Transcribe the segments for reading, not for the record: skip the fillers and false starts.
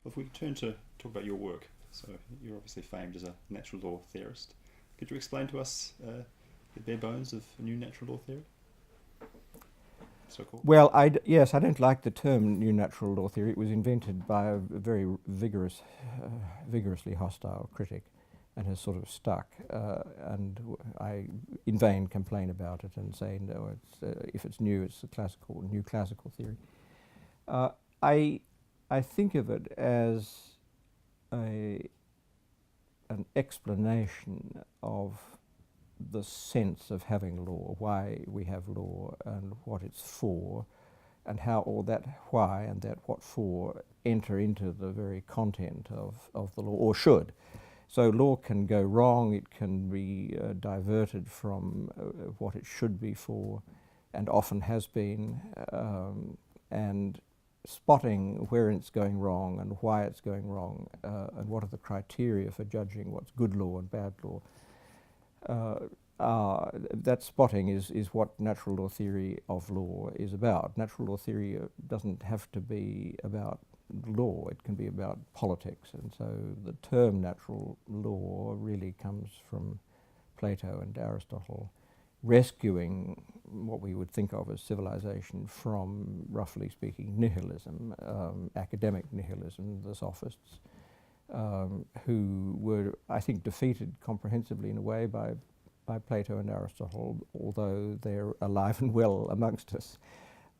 If we turn to talk about your work, so you're obviously famed as a natural law theorist. Could you explain to us the bare bones of new natural law theory, so-called? Well, yes, I don't like the term new natural law theory. It was invented by a very vigorously hostile critic, and has sort of stuck. I, in vain, complain about it and say, no, if it's new, it's a new classical theory. I think of it as an explanation of the sense of having law, why we have law and what it's for, and how all that why and that what for enter into the very content of the law, or should. So law can go wrong, it can be diverted from what it should be for, and often has been, and spotting where it's going wrong and why it's going wrong, and what are the criteria for judging what's good law and bad law. That spotting is what natural law theory of law is about. Natural law theory doesn't have to be about law, it can be about politics, and so the term natural law really comes from Plato and Aristotle, rescuing what we would think of as civilization from, roughly speaking, nihilism, academic nihilism, the sophists, who were, I think, defeated comprehensively in a way by Plato and Aristotle, although they're alive and well amongst us.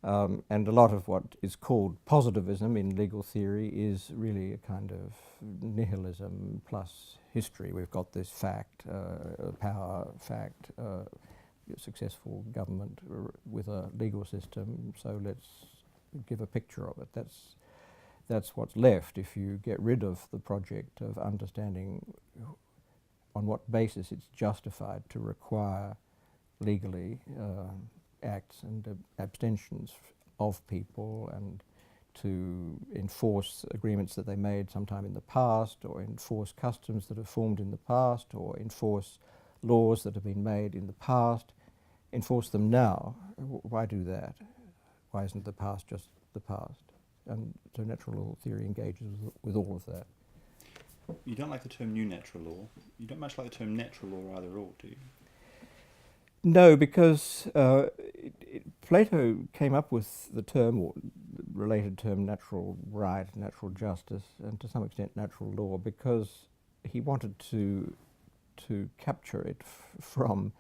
And a lot of what is called positivism in legal theory is really a kind of nihilism plus history. We've got this fact, power fact, successful government with a legal system, so let's give a picture of it. That's what's left if you get rid of the project of understanding on what basis it's justified to require legally acts and abstentions of people, and to enforce agreements that they made sometime in the past, or enforce customs that have formed in the past, or enforce laws that have been made in the past, enforce them now. Why do that? Why isn't the past just the past? And so natural law theory engages with all of that. You don't like the term new natural law. You don't much like the term natural law either, or do you? No, because Plato came up with the term, or the related term, natural right, natural justice, and to some extent natural law, because he wanted to capture it from,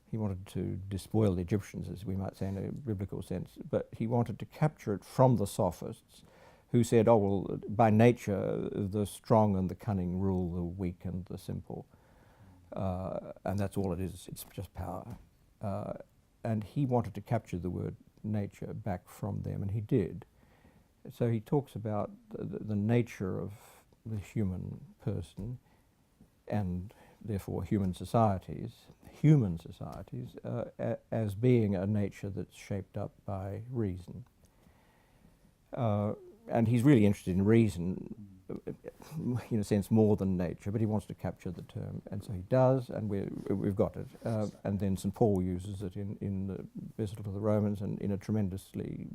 he wanted to despoil the Egyptians, as we might say in a biblical sense, but he wanted to capture it from the sophists, who said, oh, well, by nature, the strong and the cunning rule the weak and the simple. And that's all it is, it's just power. And he wanted to capture the word nature back from them, and he did. So he talks about the nature of the human person, and therefore human societies, as being a nature that's shaped up by reason. And he's really interested in reason, in a sense, more than nature, but he wants to capture the term, and so he does, and we've got it. And then St. Paul uses it in the Epistle to the Romans, and in a tremendously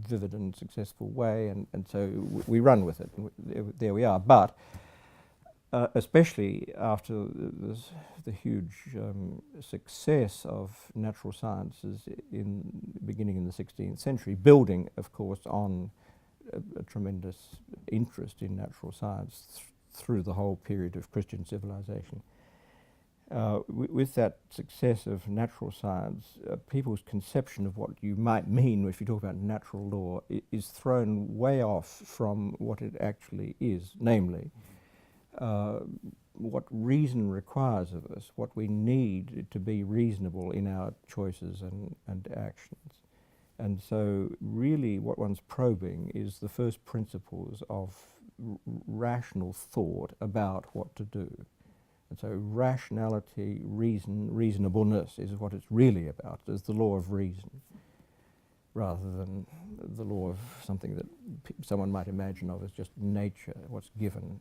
vivid and successful way, and so we run with it, and there we are. But especially after the huge success of natural sciences beginning in the 16th century, building, of course, on a tremendous interest in natural science through the whole period of Christian civilization. With that success of natural science, people's conception of what you might mean if you talk about natural law is thrown way off from what it actually is, namely, what reason requires of us, what we need to be reasonable in our choices and actions. And so really what one's probing is the first principles of rational thought about what to do. And so rationality, reasonableness is what it's really about, is the law of reason, rather than the law of something that someone might imagine of as just nature, what's given.